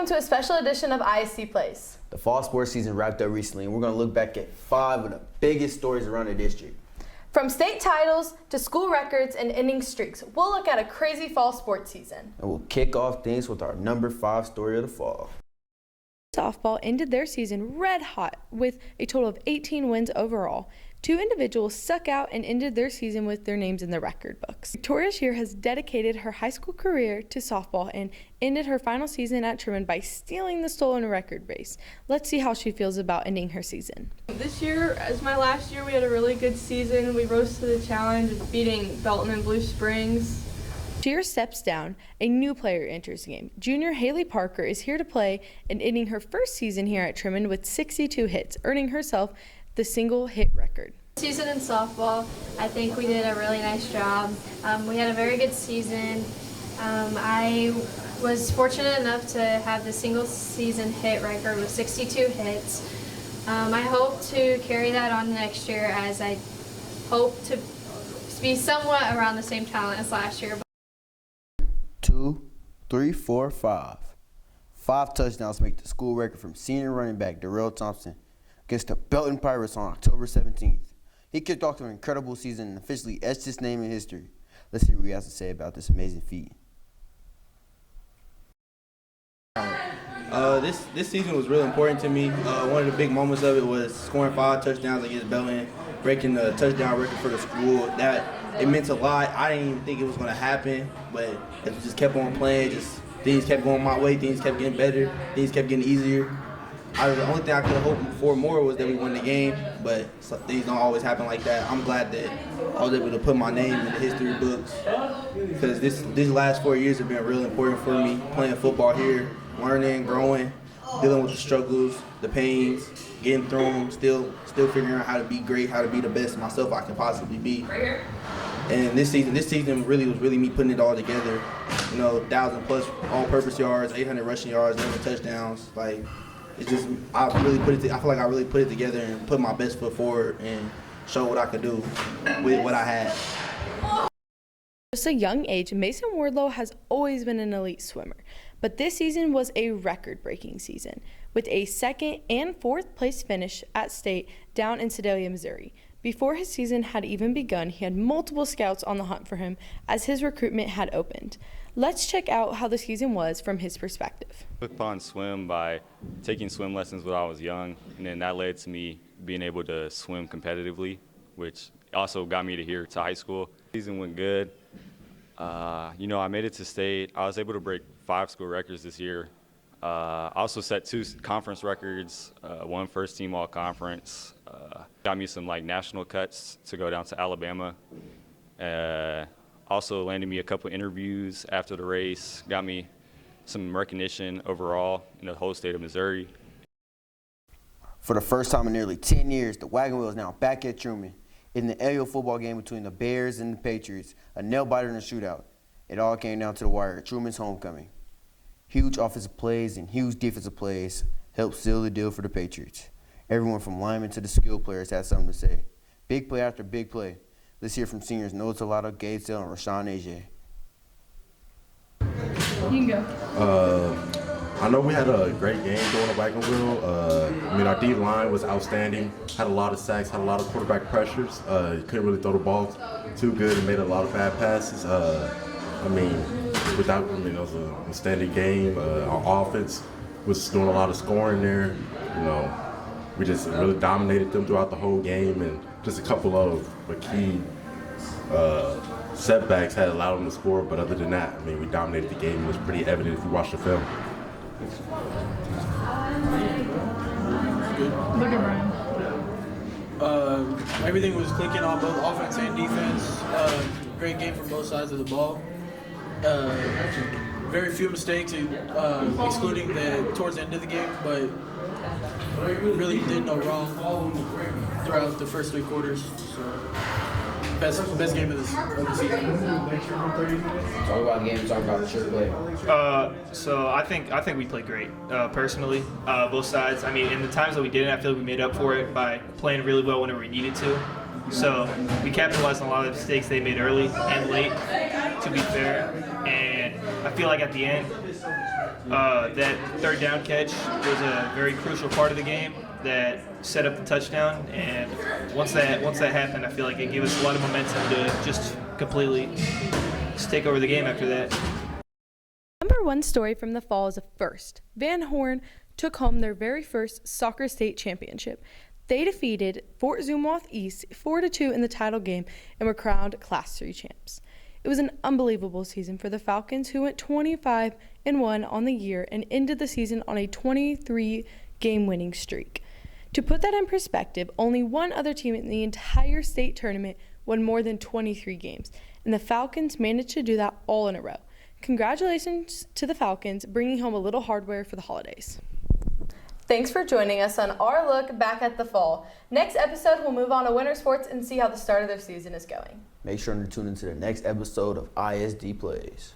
to a special edition of ISD Plays. The fall sports season wrapped up recently, and we're going to look back at 5 of the biggest stories around the district. From state titles to school records and inning streaks, we'll look at a crazy fall sports season. And we'll kick off things with our number 5 story of the fall. Softball ended their season red hot with a total of 18 wins overall. 2 individuals stuck out and ended their season with their names in the record books. Victoria Shear has dedicated her high school career to softball and ended her final season at Truman by stealing the stolen record race. Let's see how she feels about ending her season. This year, as my last year, we had a really good season. We rose to the challenge of beating Belton and Blue Springs. Shear steps down, a new player enters the game. Junior Haley Parker is here to play and ending her first season here at Truman with 62 hits, earning herself the single hit record. Season in softball, I think we did a really nice job. We had a very good season. I was fortunate enough to have the single season hit record with 62 hits. I hope to carry that on next year, as I hope to be somewhat around the same talent as last year. 2, 3, 4, 5. 5 touchdowns make the school record from senior running back Darrell Thompson against the Belton Pirates on October 17th. He kicked off an incredible season and officially etched his name in history. Let's hear what he has to say about this amazing feat. This season was really important to me. One of the big moments of it was scoring 5 touchdowns against Belton, breaking the touchdown record for the school. It meant a lot. I didn't even think it was going to happen, but it just kept on playing. Things kept going my way. Things kept getting better. Things kept getting easier. The only thing I could have hoped for more was that we won the game, but things don't always happen like that. I'm glad that I was able to put my name in the history books, because these last 4 years have been real important for me, playing football here, learning, growing, dealing with the struggles, the pains, getting through them, still figuring out how to be great, how to be the best myself I can possibly be. And this season really was me putting it all together. 1,000+ all-purpose yards, 800 rushing yards, 11 touchdowns. I feel like I really put it together and put my best foot forward and show what I could do with what I had. Just a young age, Mason Wardlow has always been an elite swimmer, but this season was a record-breaking season with a 2nd and 4th place finish at state down in Sedalia, Missouri. Before his season had even begun, he had multiple scouts on the hunt for him as his recruitment had opened. Let's check out how the season was from his perspective. I took upon swim by taking swim lessons when I was young, and then that led to me being able to swim competitively, which also got me to high school. The season went good. I made it to state. I was able to break 5 school records this year. I also set 2 conference records, 1 first team all conference. Got me some national cuts to go down to Alabama. Also landed me a couple interviews after the race, got me some recognition overall in the whole state of Missouri. For the first time in nearly 10 years, the Wagon Wheel is now back at Truman. In the aerial football game between the Bears and the Patriots, a nail-biter in a shootout. It all came down to the wire at Truman's homecoming. Huge offensive plays and huge defensive plays helped seal the deal for the Patriots. Everyone from linemen to the skill players had something to say. Big play after big play. Let's hear from seniors Noah Talado, Gatesdale, and Rashawn Ajay. You can go. I know we had a great game during the Wagon Wheel. Our D line was outstanding. Had a lot of sacks, had a lot of quarterback pressures. Couldn't really throw the ball too good and made a lot of bad passes. It was an outstanding game. Our offense was doing a lot of scoring there. We just really dominated them throughout the whole game, and just a couple of key setbacks had allowed them to score. But other than that, we dominated the game. It was pretty evident if you watch the film. Look at Brian. Everything was clicking on both offense and defense. Great game from both sides of the ball. Very few mistakes, excluding towards the end of the game, but really did no wrong throughout the first 3 quarters. So best game of the season. Talk about the game, talk about the shirt play. So I think we played great, personally, both sides. In the times that we didn't, I feel like we made up for it by playing really well whenever we needed to. So we capitalized on a lot of the mistakes they made early and late. to be fair. And I feel like at the end, that third down catch was a very crucial part of the game that set up the touchdown. And once that happened, I feel like it gave us a lot of momentum to just completely just take over the game after that. Number one story from the fall is a first. Van Horn took home their very first soccer state championship. They defeated Fort Zumwalt East 4-2 in the title game and were crowned Class 3 champs. It was an unbelievable season for the Falcons, who went 25-1 on the year and ended the season on a 23-game winning streak. To put that in perspective, only one other team in the entire state tournament won more than 23 games, and the Falcons managed to do that all in a row. Congratulations to the Falcons, bringing home a little hardware for the holidays. Thanks for joining us on our look back at the fall. Next episode, we'll move on to winter sports and see how the start of their season is going. Make sure to tune into the next episode of ISD Plays.